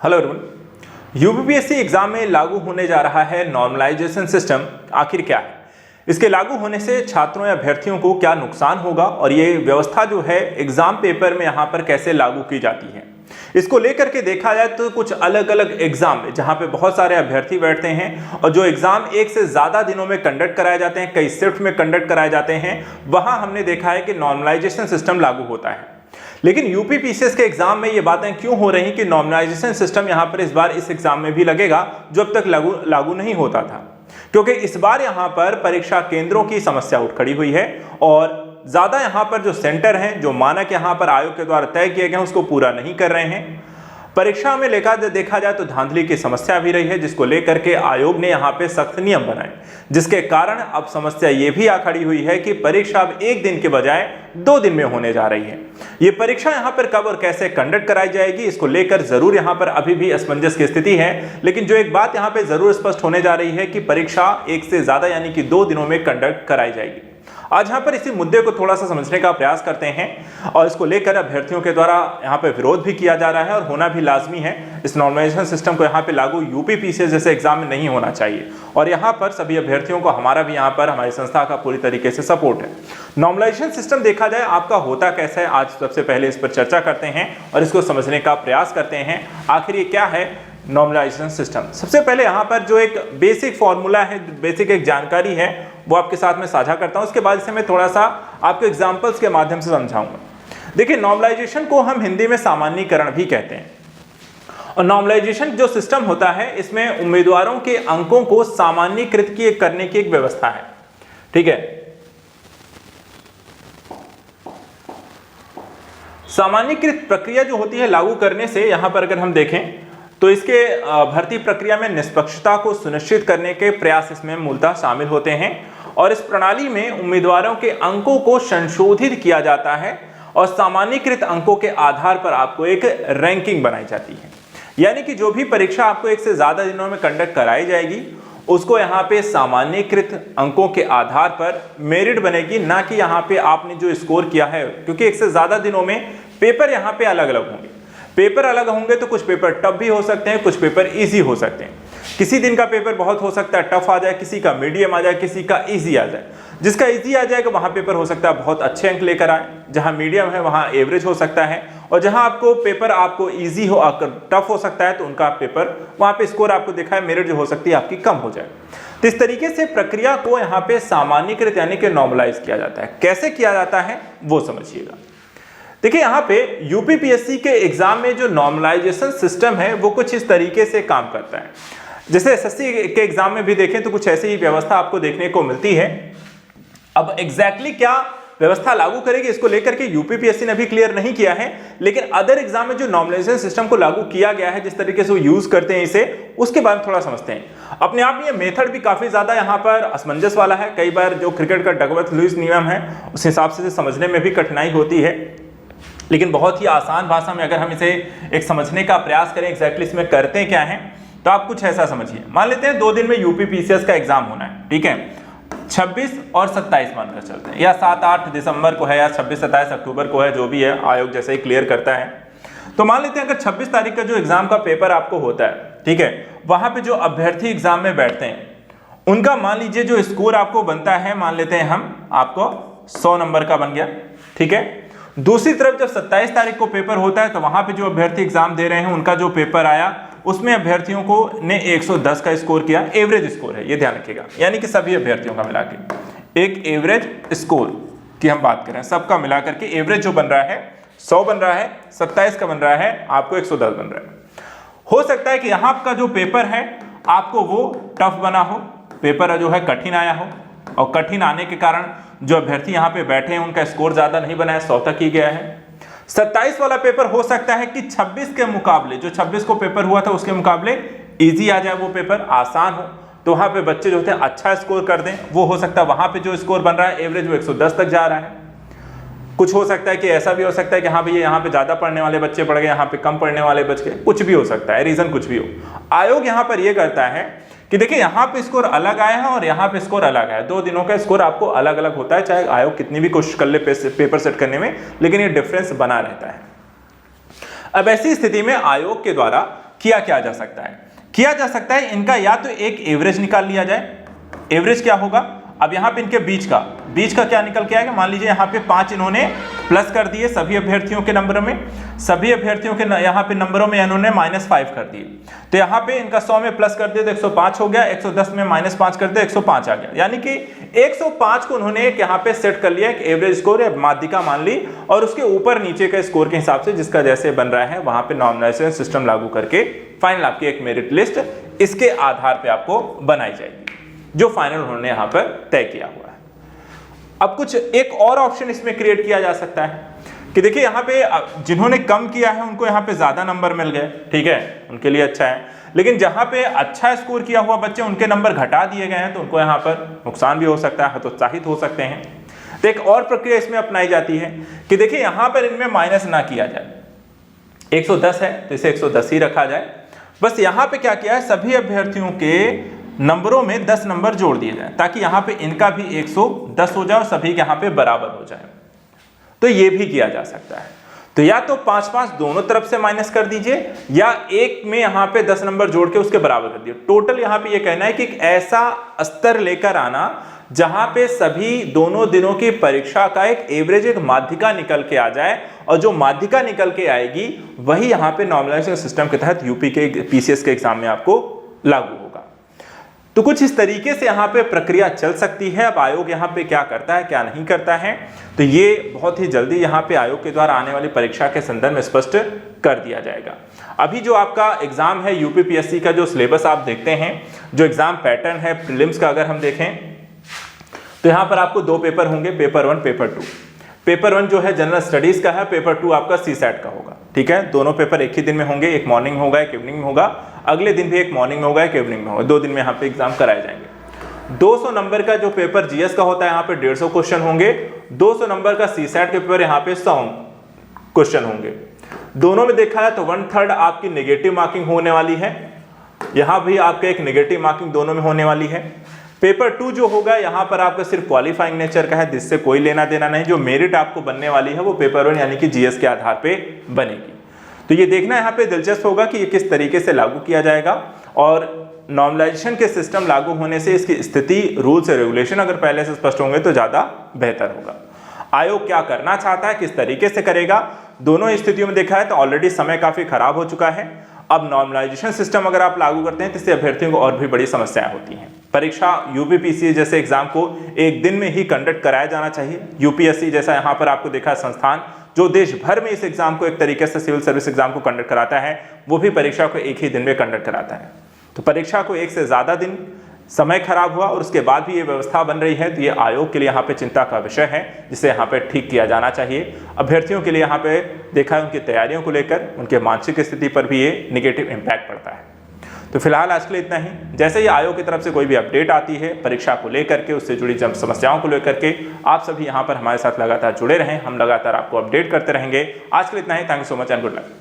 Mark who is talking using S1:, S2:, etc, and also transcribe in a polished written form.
S1: Hello everyone. UPPSC exam में लागू होने जा रहा है नॉर्मलाइजेशन सिस्टम। आखिर क्या है, इसके लागू होने से छात्रों या अभ्यर्थियों को क्या नुकसान होगा और ये व्यवस्था जो है एग्जाम पेपर में यहाँ पर कैसे लागू की जाती है, इसको लेकर के देखा जाए तो कुछ अलग अलग एग्जाम जहाँ पे बहुत सारे अभ्यर्थी बैठते हैं और जो एग्जाम एक से ज्यादा दिनों में कंडक्ट कराए जाते हैं, कई शिफ्ट में कंडक्ट कराए जाते हैं, वहां हमने देखा है कि नॉर्मलाइजेशन सिस्टम लागू होता है। लेकिन यूपीपीसीएस के एग्जाम में ये बातें क्यों हो रही कि नॉर्मलाइजेशन सिस्टम यहां पर इस बार इस एग्जाम में भी लगेगा जो अब तक लागू नहीं होता था? क्योंकि इस बार यहां पर परीक्षा केंद्रों की समस्या उठ खड़ी हुई है और ज्यादा यहां पर जो सेंटर हैं, जो मानक यहां पर आयोग के द्वारा तय किए गए हैं, उसको पूरा नहीं कर रहे हैं। परीक्षा में देखा जाए तो धांधली की समस्या भी रही है, जिसको लेकर के आयोग ने यहाँ पे सख्त नियम बनाए, जिसके कारण अब समस्या ये भी आ खड़ी हुई है कि परीक्षा अब एक दिन के बजाय 2 दिन में होने जा रही है। ये परीक्षा यहाँ पर कब और कैसे कंडक्ट कराई जाएगी, इसको लेकर जरूर यहाँ पर अभी भी असमंजस की स्थिति है। लेकिन जो एक बात यहाँ पे जरूर स्पष्ट होने जा रही है कि परीक्षा एक से ज्यादा यानी कि 2 दिनों में कंडक्ट कराई जाएगी। आज यहाँ पर इसी मुद्दे को थोड़ा सा समझने का प्रयास करते हैं और इसको लेकर अभ्यर्थियों के द्वारा यहाँ पे विरोध भी किया जा रहा है और होना भी लाजमी है। इस नॉर्मलाइजेशन सिस्टम को यहाँ पे लागू यूपीपीसीएस जैसे एग्जाम में नहीं होना चाहिए और यहाँ पर सभी अभ्यर्थियों को हमारा भी यहाँ पर हमारी संस्था का पूरी तरीके से सपोर्ट है। नॉर्मलाइजेशन सिस्टम देखा जाए आपका होता कैसा है, आज सबसे पहले इस पर चर्चा करते हैं और इसको समझने का प्रयास करते हैं आखिर ये क्या है नॉर्मलाइजेशन सिस्टम। सबसे पहले यहाँ पर जो एक बेसिक फॉर्मूला है, बेसिक एक जानकारी है, वो आपके साथ में साझा करता हूँ। उसके बाद इसे मैं थोड़ा सा आपको एग्जांपल्स के माध्यम से समझाऊंगा। देखिए, नॉर्मलाइजेशन को हम हिंदी में सामान्यीकरण भी कहते हैं और नॉर्मलाइजेशन जो सिस्टम होता है इसमें उम्मीदवारों के अंकों को सामान्यीकृत करने की एक व्यवस्था है। ठीक है, सामान्यीकृत प्रक्रिया जो होती है लागू करने से यहां पर अगर हम देखें तो इसके भर्ती प्रक्रिया में निष्पक्षता को सुनिश्चित करने के प्रयास इसमें मूलतः शामिल होते हैं और इस प्रणाली में उम्मीदवारों के अंकों को संशोधित किया जाता है और सामान्यीकृत अंकों के आधार पर आपको एक रैंकिंग बनाई जाती है। यानी कि जो भी परीक्षा आपको एक से ज्यादा दिनों में कंडक्ट कराई जाएगी उसको यहाँ पे सामान्यीकृत अंकों के आधार पर मेरिट बनेगी, ना कि यहाँ पे आपने जो स्कोर किया है। क्योंकि एक से ज्यादा दिनों में पेपर यहाँ पे अलग अलग होंगे। पेपर अलग होंगे तो कुछ पेपर टफ भी हो सकते हैं, कुछ पेपर इजी हो सकते हैं। किसी दिन का पेपर बहुत हो सकता है टफ आ जाए, किसी का मीडियम आ जाए, किसी का इजी आ जाए। जिसका इजी आ जाएगा वहां पेपर हो सकता है बहुत अच्छे अंक लेकर आए, जहां मीडियम है वहां एवरेज हो सकता है और जहां आपको पेपर आपको इजी हो टफ हो सकता है तो उनका पेपर वहां पे स्कोर आपको देखा है मेरिट जो हो सकती है आपकी कम हो जाए। तो इस तरीके से प्रक्रिया को यहाँ पे सामान्यीकृत यानी कि नॉर्मलाइज किया जाता है। कैसे किया जाता है वो समझिएगा। देखिए, यहाँ पे यूपीपीएससी के एग्जाम में जो नॉर्मलाइजेशन सिस्टम है वो कुछ इस तरीके से काम करता है। जैसे एसएससी के एग्जाम में भी देखें तो कुछ ऐसी ही व्यवस्था आपको देखने को मिलती है। अब एग्जैक्टली क्या व्यवस्था लागू करेगी इसको लेकर के यूपीपीएससी ने भी क्लियर नहीं किया है, लेकिन अदर एग्जाम में जो नॉर्मलाइजेशन सिस्टम को लागू किया गया है, जिस तरीके से वो यूज करते हैं इसे, उसके बारे में थोड़ा समझते हैं। अपने आप में ये मेथड भी काफी ज्यादा यहाँ पर असमंजस वाला है। कई बार जो क्रिकेट का डकवर्थ लुईस नियम है उस हिसाब से समझने में भी कठिनाई होती है, लेकिन बहुत ही आसान भाषा में अगर हम इसे एक समझने का प्रयास करें एग्जैक्टली इसमें करते क्या हैं तो आप कुछ ऐसा समझिए। मान लेते हैं 2 दिन में यूपीपीसीएस का एग्जाम होना है। ठीक है, 26 और 27 मानकर चलते हैं, या 7-8 दिसंबर को है या 26-27 अक्टूबर को है, जो भी है आयोग जैसे ही क्लियर करता है। तो मान लेते हैं अगर 26 तारीख का जो एग्जाम का पेपर आपको होता है, ठीक है, वहां पे जो अभ्यर्थी एग्जाम में बैठते हैं उनका मान लीजिए जो स्कोर आपको बनता है, मान लेते हैं हम आपको 100 नंबर का बन गया। ठीक है, दूसरी तरफ जब 27 तारीख को पेपर होता है तो वहां पे जो अभ्यर्थी एग्जाम दे रहे हैं उनका जो पेपर आया उसमें अभ्यर्थियों को ने 110 का स्कोर किया। एवरेज स्कोर है, ये ध्यान रखिएगा, यानी कि सभी अभ्यर्थियों का मिला के एक एवरेज स्कोर की हम बात करें, सबका मिलाकर के एवरेज जो बन रहा है 100 बन रहा है, 27 का बन रहा है, आपको 110 बन रहा है। हो सकता है कि यहाँ का जो पेपर है आपको वो टफ बना हो, पेपर जो है कठिन आया हो और कठिन आने के कारण जो अभ्यर्थी यहाँ पे बैठे हैं उनका स्कोर ज्यादा नहीं बना है, 100 तक ही गया है। 27 वाला पेपर हो सकता है कि 26 के मुकाबले, जो 26 को पेपर हुआ था उसके मुकाबले इजी आ जाए, वो पेपर आसान हो, तो वहां पे बच्चे जो होते हैं अच्छा स्कोर कर दें। वो हो सकता है वहां पे जो स्कोर बन रहा है एवरेज वो 110 तक जा रहा है। कुछ हो सकता है कि ऐसा भी हो सकता है कि हाँ भैया यहाँ पे ज्यादा पढ़ने वाले बच्चे पढ़ गए, यहाँ पे कम पढ़ने वाले बच गए, कुछ भी हो सकता है, रीजन कुछ भी हो। आयोग यहाँ पर यह करता है कि देखिए यहाँ पे स्कोर अलग आया है और यहाँ पे स्कोर अलग आया है, 2 दिनों का स्कोर आपको अलग अलग होता है, चाहे आयोग कितनी भी कोशिश कर ले पेपर सेट करने में, लेकिन ये डिफरेंस बना रहता है। अब ऐसी स्थिति में आयोग के द्वारा किया क्या जा सकता है? किया जा सकता है इनका या तो एक एवरेज निकाल लिया जाए। एवरेज क्या होगा? अब यहाँ पे इनके बीच का क्या निकल के आएगा? मान लीजिए यहाँ पे 5 इन्होंने प्लस कर दिए सभी अभ्यर्थियों के नंबर में, सभी अभ्यर्थियों के यहाँ पे नंबरों में इन्होंने -5 कर दिए, तो यहाँ पे इनका 100 में प्लस कर दिए तो 105 हो गया, 110 में -5 कर दिया 105 आ गया। यानी कि 105 को उन्होंने एक यहाँ पे सेट कर लिया, एक एवरेज स्कोर या माध्यिका मान ली, और उसके ऊपर नीचे के स्कोर के हिसाब से जिसका जैसे बन रहा है वहां पे नॉर्मलाइजेशन सिस्टम लागू करके फाइनल आपकी एक मेरिट लिस्ट इसके आधार पे आपको बनाई जाएगी, जो फाइनल उन्होंने यहां पर तय किया हुआ है। अब कुछ एक और ऑप्शन इसमें क्रिएट किया जा सकता है कि देखिए यहाँ पे जिन्होंने कम किया है उनको यहाँ पे ज्यादा नंबर मिल गए, ठीक है, उनके लिए अच्छा है, लेकिन जहां पे अच्छा स्कोर किया हुआ बच्चे उनके नंबर घटा दिए गए हैं तो उनको यहाँ पर नुकसान भी हो सकता है, हतोत्साहित हो सकते हैं। तो एक और प्रक्रिया इसमें अपनाई जाती है कि देखिए यहाँ पर इनमें माइनस ना किया जाए, 110 है तो इसे 110 ही रखा जाए। बस यहाँ पे क्या किया है, सभी अभ्यर्थियों के नंबरों में 10 नंबर जोड़ दिए जाए ताकि यहाँ पे इनका भी 110 हो जाए और सभी के यहाँ पे बराबर हो जाए। तो ये भी किया जा सकता है। तो या तो 5-5 दोनों तरफ से माइनस कर दीजिए या एक में यहाँ पे 10 नंबर जोड़ के उसके बराबर कर दिए। टोटल यहाँ पे ये कहना है कि ऐसा स्तर लेकर आना जहां पे सभी दोनों दिनों की परीक्षा का एक एवरेज, एक माध्यिका निकल के आ जाए, और जो माध्यिका निकल के आएगी वही यहाँ पे नॉर्मलाइजेशन सिस्टम के तहत यूपी के पीसीएस के एग्जाम में आपको लागू होगा। तो कुछ इस तरीके से यहाँ पे प्रक्रिया चल सकती है। अब आयोग यहाँ पे क्या करता है क्या नहीं करता है, तो ये बहुत ही जल्दी यहाँ पे आयोग के द्वारा आने वाली परीक्षा के संदर्भ में स्पष्ट कर दिया जाएगा। अभी जो आपका एग्जाम है यूपीपीएससी का, जो सिलेबस आप देखते हैं, जो एग्जाम पैटर्न है प्रीलिम्स का अगर हम देखें तो यहाँ पर आपको 2 पेपर होंगे, पेपर 1 पेपर 2। पेपर 1 जो है जनरल स्टडीज का है, पेपर 2 आपका सीसैट का होगा, ठीक है। दोनों पेपर एक ही दिन में होंगे, एक मॉर्निंग में होगा एक इवनिंग में होगा, अगले दिन भी एक मॉर्निंग में होगा एक इवनिंग में होगा, 2 दिन में यहाँ पे एग्जाम कराए जाएंगे। 200 नंबर का जो पेपर जीएस का होता है यहाँ पे 150 क्वेश्चन होंगे, 200 नंबर का सीसैट के पेपर यहाँ पे 100 क्वेश्चन होंगे। दोनों में देखा है तो 1/3 आपकी नेगेटिव मार्किंग होने वाली है, यहाँ भी आपका एक नेगेटिव मार्किंग दोनों में होने वाली है। पेपर 2 जो होगा यहाँ पर आपका सिर्फ क्वालिफाइंग नेचर का है, जिससे कोई लेना देना नहीं। जो मेरिट आपको बनने वाली है वो पेपर 1 यानी कि जीएस के आधार पे बनेगी। तो ये देखना यहाँ पे दिलचस्प होगा कि ये किस तरीके से लागू किया जाएगा, और नॉर्मलाइजेशन के सिस्टम लागू होने से इसकी स्थिति, रूल्स और रेगुलेशन अगर पहले से स्पष्ट होंगे तो ज्यादा बेहतर होगा। आयोग क्या करना चाहता है, किस तरीके से करेगा, दोनों स्थितियों में देखा है तो ऑलरेडी समय काफी खराब हो चुका है। अब नॉर्मलाइजेशन सिस्टम अगर आप लागू करते हैं तो इससे अभ्यर्थियों को और भी बड़ी समस्याएं होती हैं। परीक्षा यूपीपीसीएस जैसे एग्जाम को एक दिन में ही कंडक्ट कराया जाना चाहिए। यूपीएससी जैसा यहाँ पर आपको देखा संस्थान जो देश भर में इस एग्जाम को एक तरीके से सिविल सर्विस एग्जाम को कंडक्ट कराता है, वो भी परीक्षा को एक ही दिन में कंडक्ट कराता है। तो परीक्षा को एक से ज्यादा दिन समय खराब हुआ और उसके बाद भी ये व्यवस्था बन रही है, तो ये आयोग के लिए यहाँ पे चिंता का विषय है, जिसे यहाँ पे ठीक किया जाना चाहिए। अभ्यर्थियों के लिए यहाँ पे देखा है उनकी तैयारियों को लेकर, उनके मानसिक स्थिति पर भी ये निगेटिव इम्पैक्ट पड़ता है। तो फिलहाल आज के लिए इतना ही। जैसे ही आयोग की तरफ से कोई भी अपडेट आती है परीक्षा को लेकर के, उससे जुड़ी समस्याओं को लेकर के, आप सभी यहाँ पर हमारे साथ लगातार जुड़े रहें, हम लगातार आपको अपडेट करते रहेंगे। आज के लिए इतना ही। Thank you so much and good luck.